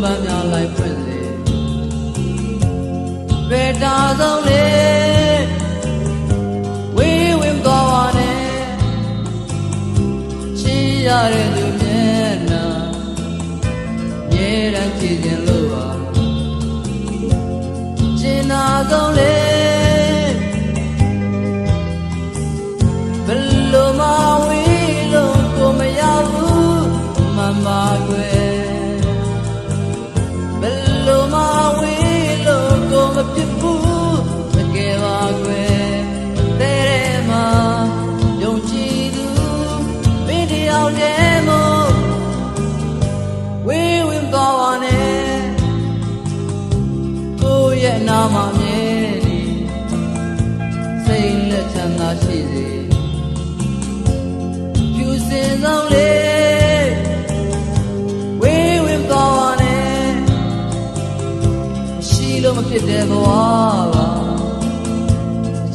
မှန်များလိုက်ဖွင့်စေဘယ်တာဆုံးလေဝေးဝင်သွားပါနဲ့ချီရတဲ့သူမျက်နှာမြဲတမ်းကြည်ခြင်းလို့ပါကျင်နာဆုံးလေဘယ်လိုမှဝေးလို့ကိုမရဘူးမမကွယ်ဘယ်လိုမှဝေးလို့ကိုမဖြစ်ဘူးတကယ်ပါကွယ်တဲ့တဲ့မှာယုံကြည်သူမင်းတယောက်တည်းမို့ဝေးဝင်သွားပါနဲ့ကိုယ့်ရဲ့နာမမြဲနေစိတ်လက်ချမ်းသာရှိစေဖြူစင်ဆုံးလေးဝေးဝင်သွားပါနဲ့ရှိလို့မဖြစ်တဲ့ဘဝပါ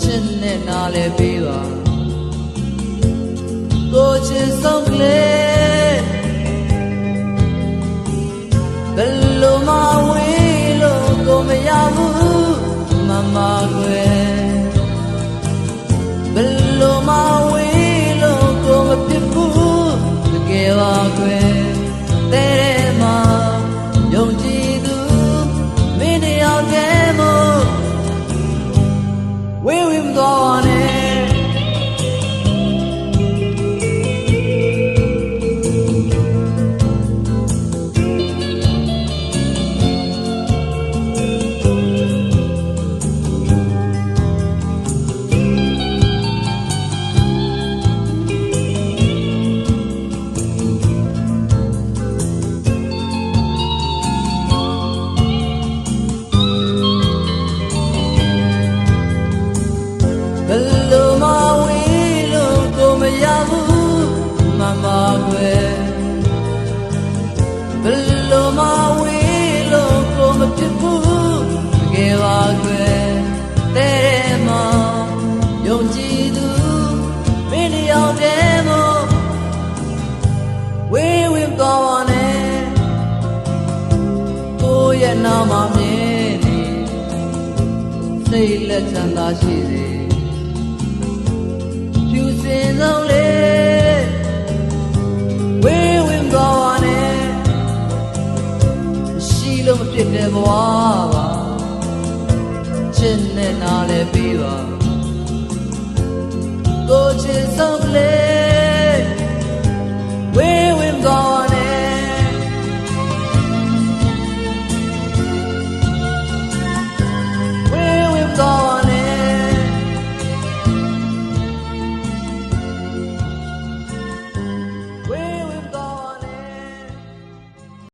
ချစ်နဲ့နားလဲပေးပါကိုချစ်ဆုံးကလေးဘယ်လိုမှဝေးလို့ကိုမရဘူးမမကွယ်ဘယ်လိုမှဝေးလို့ကိုမဖြစ်ဘူးတကယ်ပါကွယ်တဲ့တဲ့မှာယုံကြည်သူမင်းတယောက်တည်းမို့ဝေးဝင်သွားပါနဲ့ဘယ်လိုမှဝေးလို့ကိုမရဘူးမမကွယ်ဘယ်လိုမှဝေးလို့ကိုမဖြစ်ဘူးတကယ်ပါကွယ်တဲ့တဲ့မှာယုံကြည်သူမင်းတယောက်တည်းမို့ဝေးဝင်သွားပါနဲ့ကိုယ့်ရဲ့နာမမြဲနေစိတ်လက်ချမ်းသာရှိစေဖြူစင်ဆုံးလေးဝေးဝင်သွားပါနဲ့ရှိလို့မဖြစ်တဲ့ဘဝပါချစ်နဲ့နားလဲပေးပါကိုချစ်ဆုံးကလေး